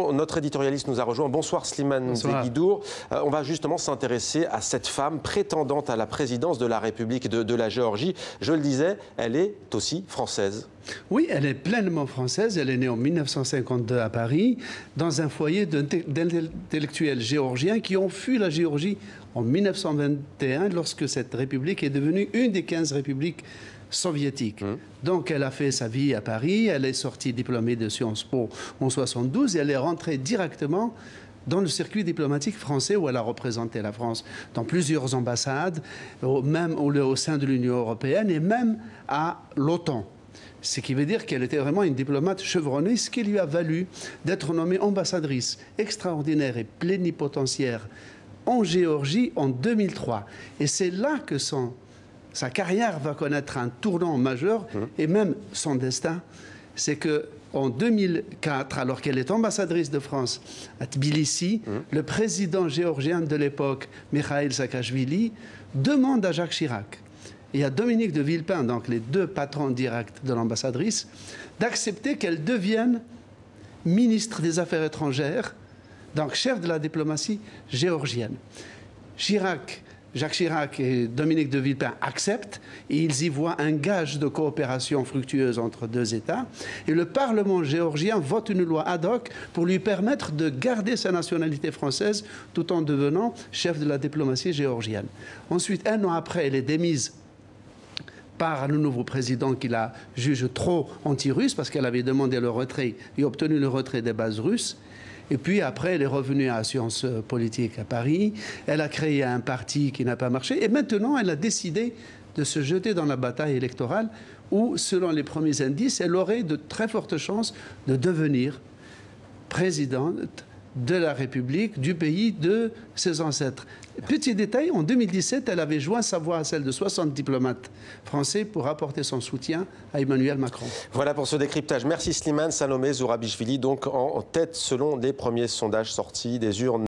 maintenant, notre éditorialiste nous a rejoint. Bonsoir Slimane Zeguidour. On va justement s'intéresser à cette femme prétendante à la présidence de la République de la Géorgie. Je le disais, elle est aussi française. Oui, elle est pleinement française. Elle est née en 1952 à Paris, dans un foyer d'intellectuels géorgiens qui ont fui la Géorgie en 1921, lorsque cette république est devenue une des 15 républiques soviétiques. Donc elle a fait sa vie à Paris, elle est sortie diplômée de Sciences Po en 1972 et elle est rentrée directement dans le circuit diplomatique français où elle a représenté la France dans plusieurs ambassades, même au sein de l'Union européenne et même à l'OTAN. Ce qui veut dire qu'elle était vraiment une diplomate chevronnée, ce qui lui a valu d'être nommée ambassadrice extraordinaire et plénipotentiaire en Géorgie en 2003. Et c'est là que sa carrière va connaître un tournant majeur et même son destin. C'est qu'en 2004, alors qu'elle est ambassadrice de France à Tbilissi, le président géorgien de l'époque, Mikhaïl Saakachvili, demande à Jacques Chirac et à Dominique de Villepin, donc les deux patrons directs de l'ambassadrice, d'accepter qu'elle devienne ministre des Affaires étrangères, donc chef de la diplomatie géorgienne. Jacques Chirac et Dominique de Villepin acceptent et ils y voient un gage de coopération fructueuse entre deux États. Et le Parlement géorgien vote une loi ad hoc pour lui permettre de garder sa nationalité française tout en devenant chef de la diplomatie géorgienne. Ensuite, un an après, elle est démise par le nouveau président qui la juge trop anti-russe parce qu'elle avait demandé le retrait et obtenu le retrait des bases russes. Et puis après, elle est revenue à Sciences Politiques à Paris. Elle a créé un parti qui n'a pas marché. Et maintenant, elle a décidé de se jeter dans la bataille électorale où, selon les premiers indices, elle aurait de très fortes chances de devenir présidente de la République, du pays de ses ancêtres. Petit détail, en 2017, elle avait joint sa voix à celle de 60 diplomates français pour apporter son soutien à Emmanuel Macron. Voilà pour ce décryptage. Merci Slimane. Salomé Zourabichvili, donc en tête selon les premiers sondages sortis des urnes.